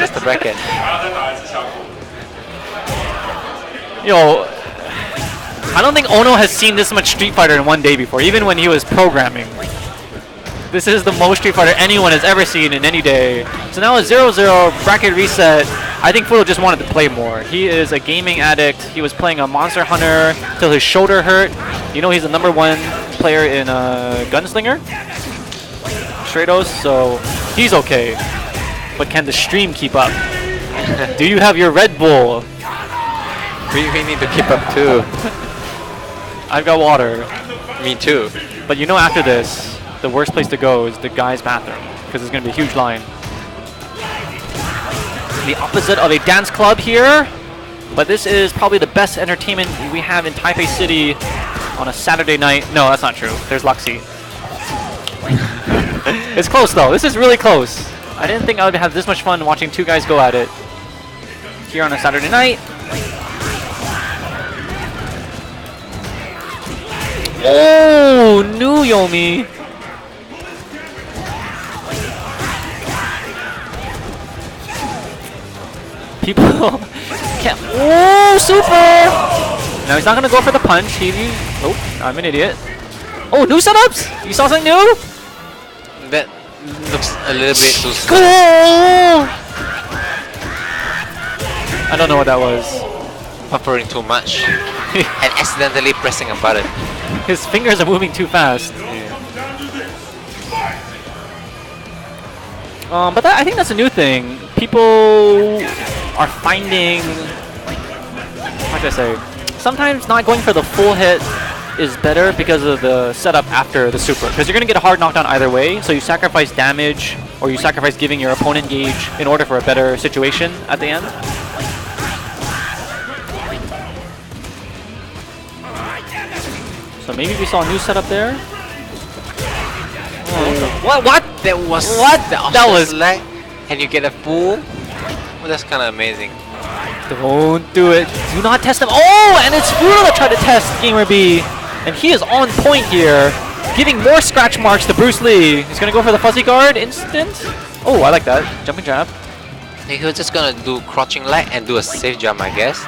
That's the bracket. Yo, I don't think Ono has seen this much Street Fighter in one day before, even when he was programming. This is the most Street Fighter anyone has ever seen in any day. So now it's 0-0, bracket reset. I think Fuudo just wanted to play more. He is a gaming addict. He was playing a Monster Hunter till his shoulder hurt. You know he's the #1 player in Gunslinger, Stratos, so he's okay. But can the stream keep up? Do you have your Red Bull? We need to keep up too. I've got water. Me too. But you know after this, the worst place to go is the guy's bathroom, because there's going to be a huge line. The opposite of a dance club here, but this is probably the best entertainment we have in Taipei City on a Saturday night. No, that's not true. There's Luxie. It's close though. This is really close. I didn't think I would have this much fun watching two guys go at it here on a Saturday night. Oh, new Yomi. People can't. Oh, super! Now he's not gonna go for the punch. Oh, I'm an idiot. Oh, new setups? You saw something new? That looks a little bit too slow. Cool! I don't know what that was. Buffering too much and accidentally pressing a button. His fingers are moving too fast. But I think that's a new thing. People are finding, how should I say, sometimes not going for the full hit is better because of the setup after the super. Because you're going to get a hard knockdown either way, so you sacrifice damage or you sacrifice giving your opponent gauge in order for a better situation at the end. So maybe we saw a new setup there. Oh. What? That was That was lag, and you get a full. Well, that's kind of amazing. Don't do it. Do not test him. Oh, and it's Fuudo that tried to test GamerBee, and he is on point here, giving more scratch marks to Bruce Lee. He's gonna go for the fuzzy guard instant. Oh, I like that jumping jab. He was just gonna do crouching leg and do a safe jump, I guess.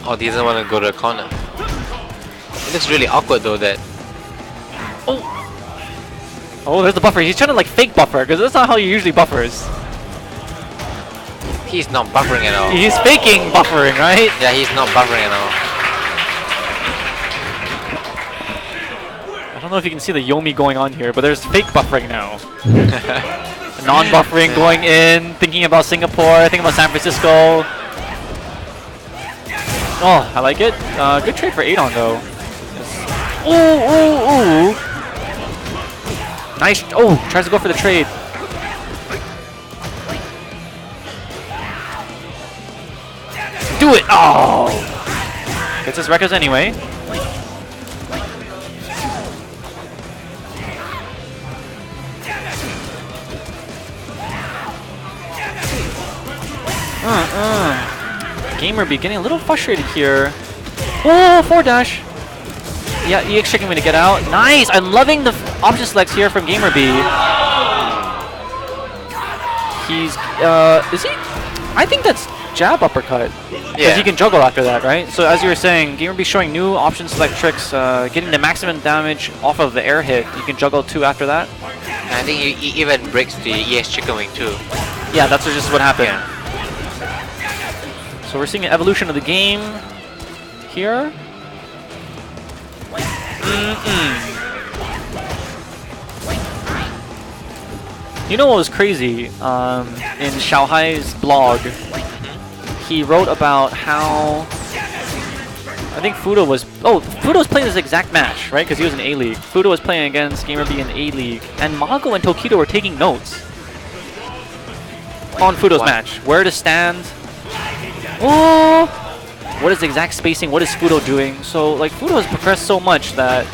Or he doesn't want to go to the corner. It looks really awkward though. That. Oh, there's the buffer. He's trying to like fake buffer, because that's not how you usually buffers. He's not buffering at all. He's faking buffering, right? Yeah, he's not buffering at all. I don't know if you can see the Yomi going on here, but there's fake buffering now. Non-buffering going in, thinking about Singapore, thinking about San Francisco. Oh, I like it. Good trade for Adon though. Ooh. Nice. Oh, tries to go for the trade. Do it! Oh! Gets his records anyway. GamerBee getting a little frustrated here. Oh, forward dash. Yeah, EX checking me to get out. Nice! I'm loving the option selects here from GamerBee. He's, is he? I think that's jab uppercut. Because he can juggle after that, right? So as you were saying, GamerBee showing new option select tricks, getting the maximum damage off of the air hit. You can juggle 2 after that. And I think he even breaks the EX chicken wing too. Yeah, that's just what happened. Yeah. So we're seeing an evolution of the game here. You know what was crazy? In Xiaohai's blog, he wrote about how I think Fuudo was Fuudo's playing this exact match, right? Because he was in A-League. Fuudo was playing against GamerBee in A-League, and Mago and Tokido were taking notes on Fuudo's match. Where to stand. Oh! What is the exact spacing? What is Fuudo doing? So, like, Fuudo has progressed so much that,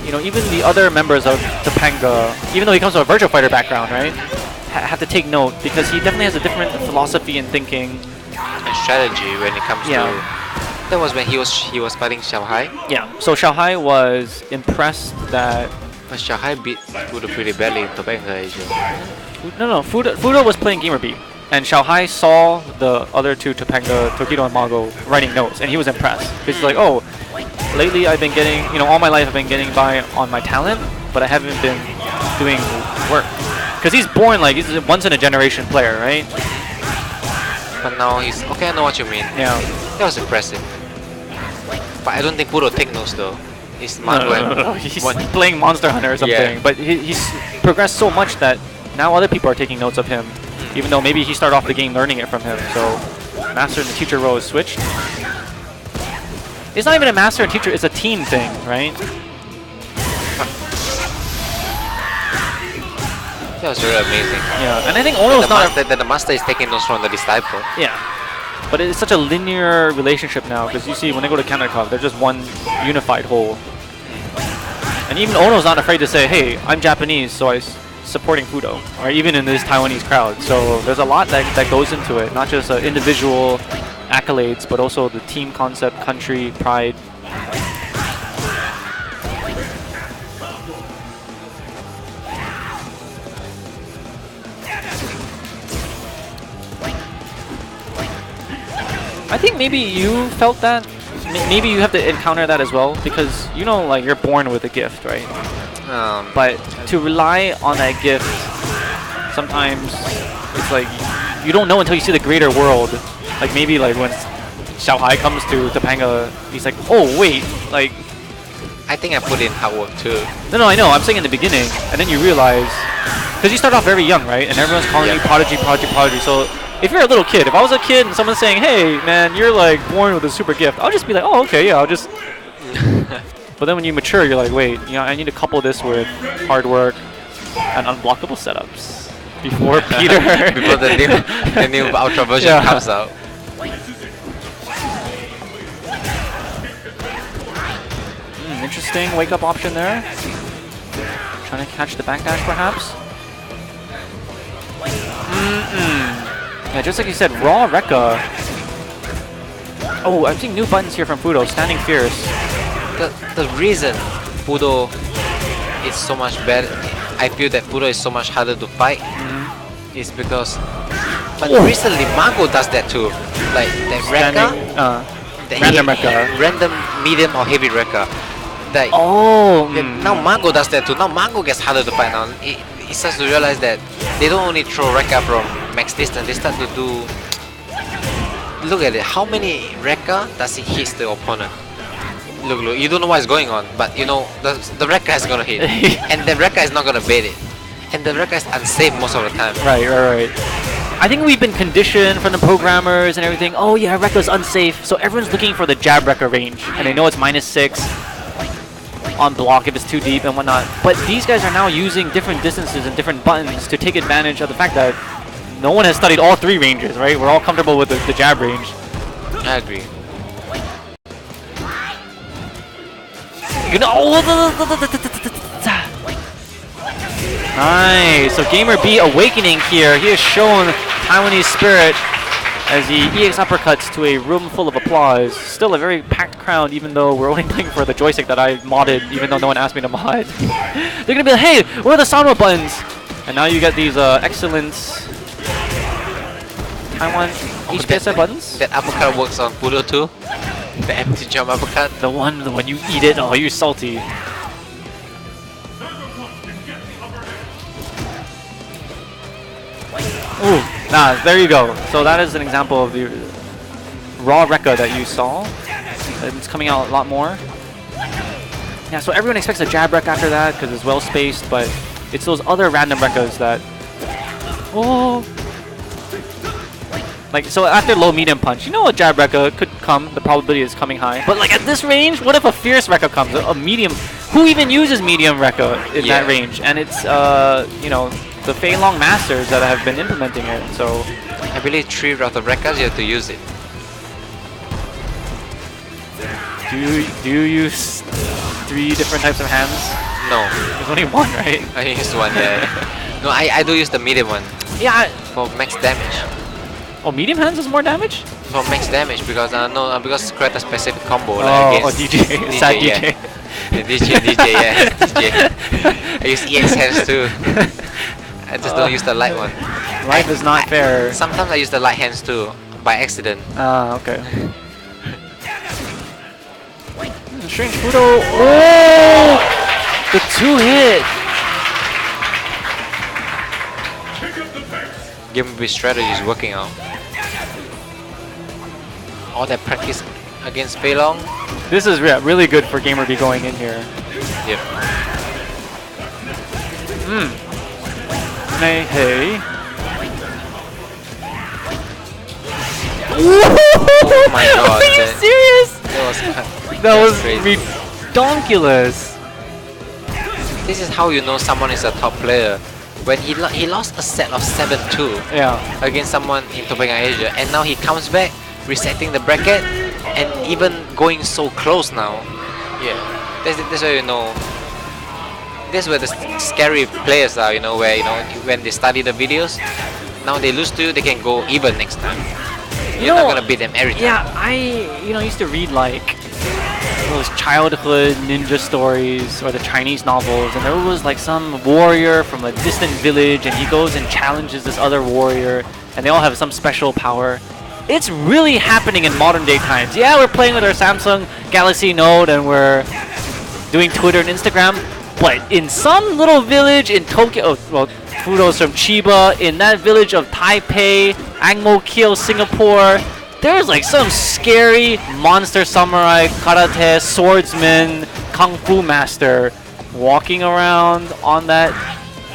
you know, even the other members of Topanga, even though he comes from a Virtua Fighter background, right, have to take note, because he definitely has a different philosophy and thinking. And strategy when it comes to... That was when he was fighting Xiaohai? Yeah, so Xiaohai was impressed that... But Xiaohai beat Fuudo pretty badly in Topanga Asia. Fuudo was playing GamerBee, and Xiaohai saw the other two, Topanga, Tokido, and Mago, writing notes, and he was impressed. Because he's like, oh, lately I've been getting, all my life I've been getting by on my talent, but I haven't been doing work. Because he's born like, he's a once-in-a-generation player, right? But now he's... Okay, I know what you mean. Yeah. That was impressive. But I don't think Fuudo take notes though. He's No. He's playing Monster Hunter or something. Yeah. But he's progressed so much that now other people are taking notes of him. Even though maybe he started off the game learning it from him. So Master and the Teacher role is switched. It's not even a Master and Teacher, it's a team thing, right? That was really amazing. Yeah, and I think Ono's not... The master is taking notes from the disciple. Yeah. But it's such a linear relationship now, because you see when they go to Capcom, they're just one unified whole. And even Ono's not afraid to say, hey, I'm Japanese, so I'm supporting Fuudo, or even in this Taiwanese crowd. So there's a lot that goes into it, not just individual accolades, but also the team concept, country, pride. I think maybe you felt that. Maybe you have to encounter that as well, because like you're born with a gift, right? But to rely on that gift, sometimes it's like you don't know until you see the greater world. Like maybe like when Xiaohai comes to Topanga, he's like, oh wait, like. I think I put in hard work too. No, I know. I'm saying in the beginning, and then you realize, because you start off very young, right? And everyone's calling you prodigy. So if you're a little kid, if I was a kid and someone's saying, hey man, you're like born with a super gift, I'll just be like, oh okay, yeah, I'll just. But then when you mature, you're like, wait, I need to couple this with hard work and unblockable setups before Peter. Before the new Ultra version comes out. Interesting wake-up option there. Trying to catch the backdash, perhaps. Yeah, just like you said, raw Rekka. Oh, I'm seeing new buttons here from Fuudo. Standing fierce. The reason Fuudo is so much better, I feel that Fuudo is so much harder to fight, is because. But recently, Mago does that too. Like that Rekka. Random Rekka. Random, medium, or heavy Rekka. Like, now Mago does that too. Now Mago gets harder to fight now. He starts to realize that they don't only throw Rekka from max distance, they start to do... Look at it, how many Rekka does he hit the opponent? Look, you don't know what's going on, but the Rekka is gonna hit. And the Rekka is not gonna bait it. And the Rekka is unsafe most of the time. Right. I think we've been conditioned from the programmers and everything, oh yeah, Rekka's unsafe, so everyone's looking for the jab Rekka range, and they know it's -6. On block if it's too deep and whatnot. But these guys are now using different distances and different buttons to take advantage of the fact that no one has studied all 3 ranges, right? We're all comfortable with the jab range. I agree. Nice. So GamerBee awakening here. He has shown Taiwanese spirit as he EX uppercuts to a room full of applause. Still a very packed crowd, even though we're only playing for the joystick that I modded, even though no one asked me to mod. They're gonna be like, hey, where are the Sanwa buttons? And now you get these excellent Taiwan HPSF buttons. That uppercut works on Fuudo too. The empty jump uppercut. The one when you eat it, oh, you're salty. Ooh, there you go. So that is an example of the raw Rekka that you saw. It's coming out a lot more. Yeah, so everyone expects a jab Rekka after that because it's well spaced, but it's those other random Rekkas that... Oh! Like, so after low medium punch, a jab Rekka could come, the probability is coming high. But like at this range, what if a fierce Rekka comes? A medium... Who even uses medium Rekka in that range? And it's, the Fei Long Masters that have been implementing it, so... I believe 3 out of Rekkas, you have to use it. Do you use 3 different types of hands? No. There's only 1, right? I use 1, yeah. No, I do use the medium one. Yeah. For max damage. Oh, medium hands does more damage? For max damage, because because it's quite a specific combo. DJ. Sad DJ. DJ, yeah. DJ. I use EX hands too. I just don't use the light one. Life is not fair. Sometimes I use the light hands too, by accident. Ah, okay. Strange Fuudo. Oh! The 2-hit! GamerBee strategy is working out. All that practice against Peilong. This is really good for GamerBee going in here. Yep. Hey. Oh my god. Are you serious? That was crazy. redonkulous. This is how you know someone is a top player. When he lost a set of 7-2 against someone in तपाईँ Asia, and now he comes back, resetting the bracket, and even going so close now. Yeah, that's where you know. That's where the scary players are. You know, where when they study the videos, now they lose to you, they can go even next time. You're not gonna beat them every time. Yeah, I used to read like those childhood ninja stories or the Chinese novels, and there was like some warrior from a distant village, and he goes and challenges this other warrior, and they all have some special power. It's really happening in modern day times. Yeah, we're playing with our Samsung Galaxy Note and we're doing Twitter and Instagram, but in some little village in Tokyo, well, Fuudo's from Chiba, in that village of Taipei, Angmo Kyo, Singapore, there's like some scary monster samurai, karate, swordsman, kung fu master walking around on that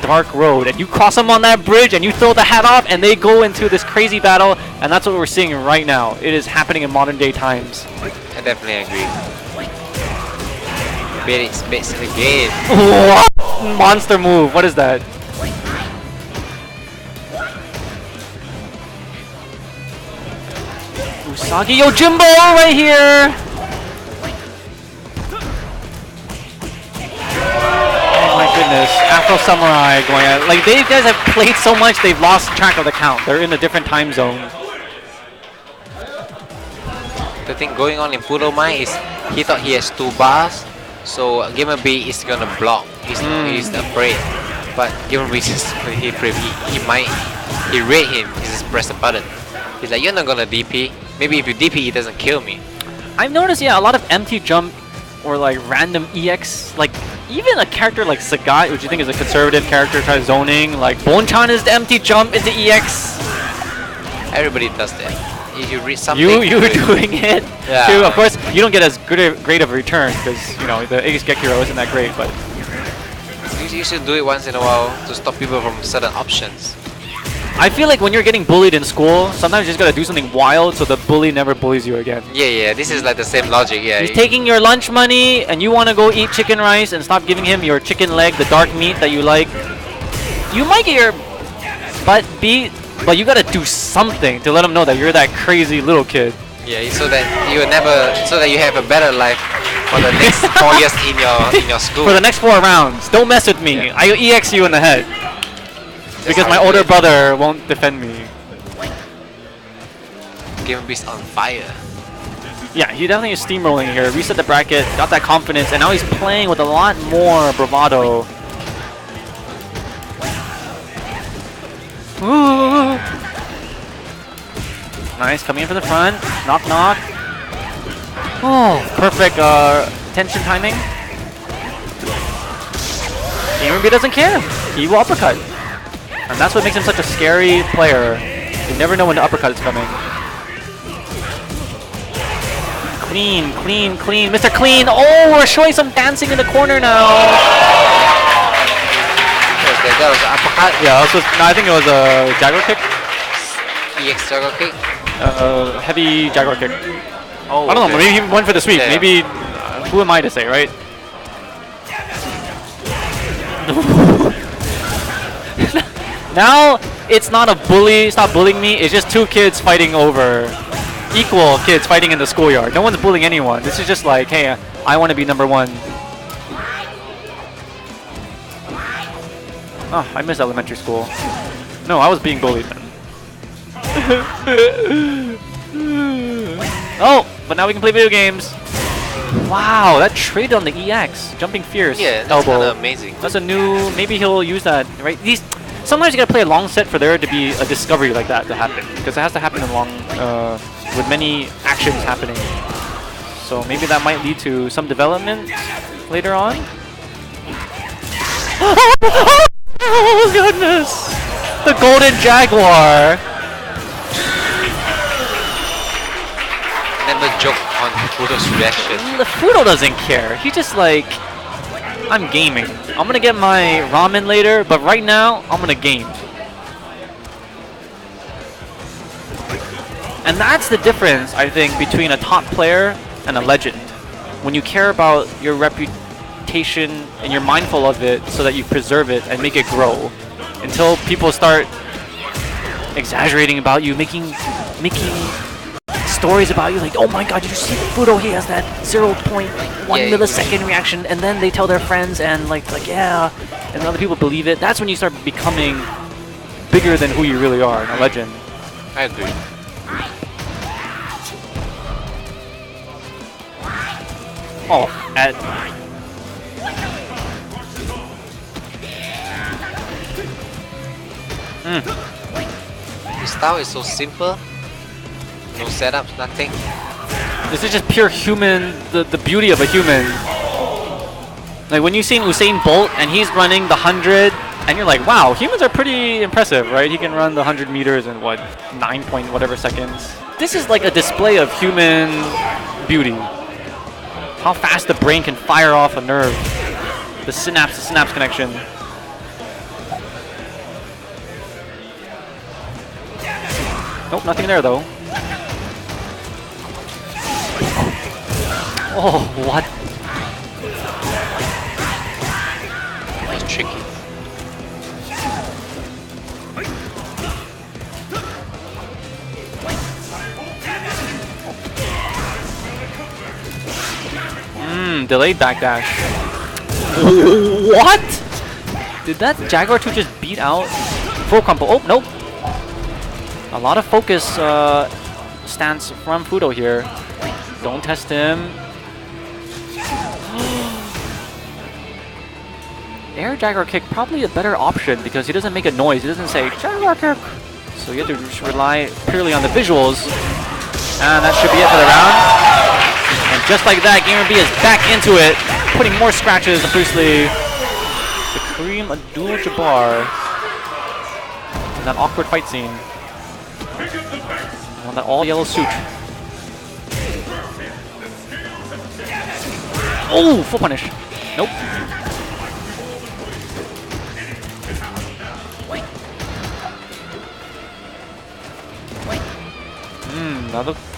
dark road, and you cross them on that bridge and you throw the hat off and they go into this crazy battle, and that's what we're seeing right now. It is happening in modern day times. I definitely agree. It's basically game. What? Monster move, what is that? Usagi Yojimbo right here! Oh my goodness, Afro Samurai going at, like, these guys have played so much they've lost track of the count. They're in a different time zone. The thing going on in Fuudo mind is he thought he has 2 bars, so GamerBee is gonna block. He's afraid, but GamerBee just he read him. He just press a button. He's like, you're not gonna DP. Maybe if you DP, he doesn't kill me. I've noticed, yeah, a lot of empty jump or like random EX, like even a character like Sagat, which you think is a conservative character, tries zoning, like Bonchan is the empty jump into EX. Everybody does that. If you read something, you were doing it too. Of course, you don't get as great of a return because the Aegis Gekiro isn't that great, but you should do it once in a while to stop people from certain options. I feel like when you're getting bullied in school, sometimes you just gotta do something wild so the bully never bullies you again. Yeah, this is like the same logic, yeah. He's taking your lunch money and you wanna go eat chicken rice and stop giving him your chicken leg, the dark meat that you like. You might get your butt beat, but you gotta do something to let him know that you're that crazy little kid. Yeah, so that you have a better life for the next 4 years in your school. For the next 4 rounds. Don't mess with me. I'll EX you in the head. Because my older brother won't defend me. GamerBee's on fire. Yeah, he definitely is steamrolling here. Reset the bracket, got that confidence, and now he's playing with a lot more bravado. Ooh. Nice, coming in for the front. Knock, knock. Oh, perfect tension timing. GamerBee doesn't care. He will uppercut. And that's what makes him such a scary player. You never know when the uppercut is coming. Clean, clean, clean. Mr. Clean. Oh, we're showing some dancing in the corner now. That was an uppercut? Yeah, no, I think it was a Jaguar kick. EX Jaguar kick? Heavy Jaguar kick. Oh, I don't know, maybe he went for the sweep. Yeah. Maybe, who am I to say, right? Now, it's not a bully, stop bullying me, it's just 2 kids fighting over, equal kids fighting in the schoolyard. No one's bullying anyone. This is just like, hey, I want to be number 1. Oh, I miss elementary school. No, I was being bullied then. Oh, but now we can play video games. Wow, that trade on the EX, jumping fierce. Yeah, that's elbow. kind of amazing. That's a new, maybe he'll use that, right? sometimes you gotta play a long set for there to be a discovery like that to happen, because it has to happen along with many actions happening. So maybe that might lead to some development later on. Oh goodness! The Golden Jaguar! Never joke on Fuudo's reaction. The Fuudo doesn't care. He just like, I'm gaming. I'm gonna get my ramen later, but right now, I'm gonna game. And that's the difference, I think, between a top player and a legend. When you care about your reputation and you're mindful of it so that you preserve it and make it grow. Until people start exaggerating about you, making stories about you, like, oh my god, did you see Fuudo? He has that 0.1 millisecond reaction, and then they tell their friends, and like yeah, and other people believe it. That's when you start becoming bigger than who you really are, a legend. I agree. Oh, at His style is so simple. No setups, nothing. This is just pure human, the beauty of a human. Like when you see Usain Bolt and he's running the 100, and you're like, wow, humans are pretty impressive, right? He can run the 100 meters in what, 9 point whatever seconds. This is like a display of human beauty. How fast the brain can fire off a nerve. The synapse connection. Nope, nothing there though. Oh, what? It's tricky. Delayed backdash. What? Did that Jaguar 2 just beat out full combo? Oh, nope. A lot of focus stance from Fuudo here. Don't test him. Air Jaguar kick, probably a better option because he doesn't make a noise. He doesn't say Jaguar kick. So you have to just rely purely on the visuals. And that should be it for the round. And just like that, GamerBee is back into it, putting more scratches on Bruce Lee. The Kareem Abdul-Jabbar in that awkward fight scene. On that all-yellow suit. Oh, full punish. Nope.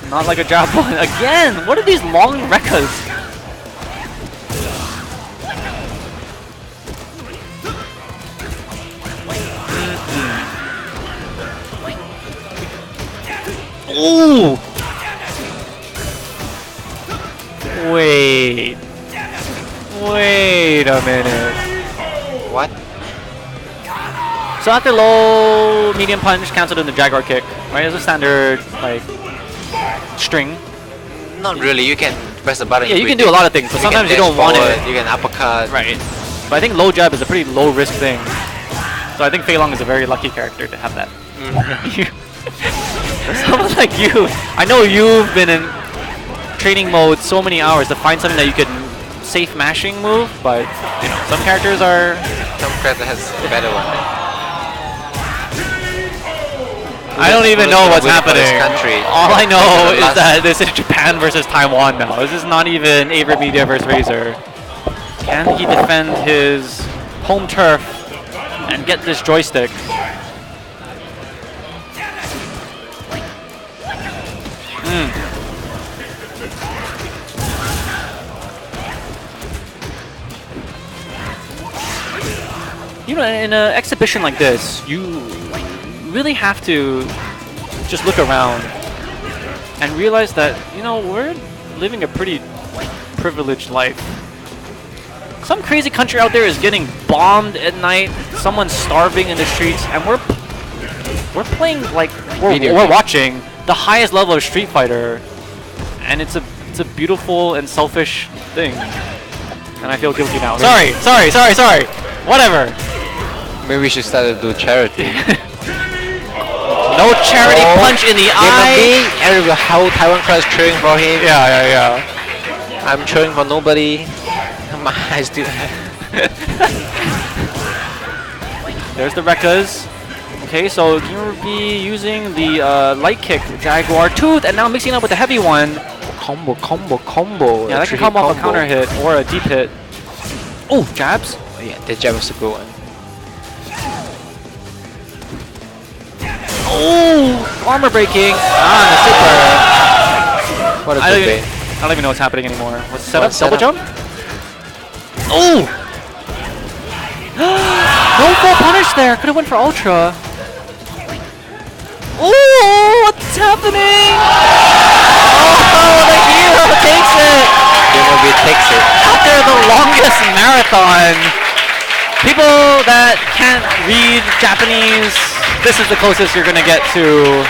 Not like a jab one. Again, what are these long rekkas? Ooh! Wait a minute. What? So at the low medium punch cancelled in the Jaguar kick, right? It's a standard like string. Not really. You can press the button. Yeah, you can do a lot of things, but sometimes you don't want it. You can uppercut. Right. But I think low jab is a pretty low risk thing. So I think Fei Long is a very lucky character to have that. Someone like you, I know you've been in training mode so many hours to find something that you can safe mashing move, but you know, some characters are... Some character has a better one. I don't even know what's happening. Country. All I know is that this is Japan versus Taiwan now. This is not even Aver Media versus Razer. Can he defend his home turf and get this joystick? You know, in an exhibition like this, you really have to just look around and realize that, you know, we're living a pretty privileged life. Some crazy country out there is getting bombed at night, someone's starving in the streets, and we're playing like we're watching the highest level of Street Fighter, and it's a beautiful and selfish thing. And I feel guilty now. Sorry. Whatever. Maybe we should start to do charity. No charity punch in the eye. Every whole Taiwan crowd is cheering for him. Yeah. I'm cheering for nobody. My eyes still. There's the Rekkas. Okay, so GamerBee using the light kick, Jaguar Tooth, and now mixing up with the heavy one. Combo. Yeah, that can come off a counter hit or a deep hit. Oh, jabs. Oh, yeah, that jab was a good one. Oh, armor breaking. The super. What a I good bait. don't even know what's happening anymore. What's the setup? What Double setup? jump? Oh! No full punish there. Could have went for ultra. Oh, what's happening? Oh, the hero takes it. GamerBee takes it. After the longest marathon, people that can't read Japanese, this is the closest you're gonna get to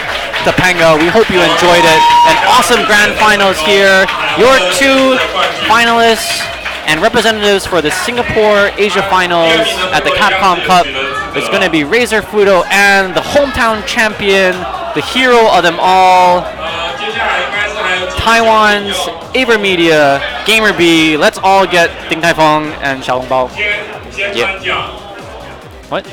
Topanga. We hope you enjoyed it. An awesome grand finals here. Your two finalists and representatives for the Singapore Asia Finals at the Capcom Cup is going to be Fuudo and the hometown champion, the hero of them all, Taiwan's Avermedia, GamerBee. Let's all get Ding Tai Fung and Xiaolongbao. Yep. What?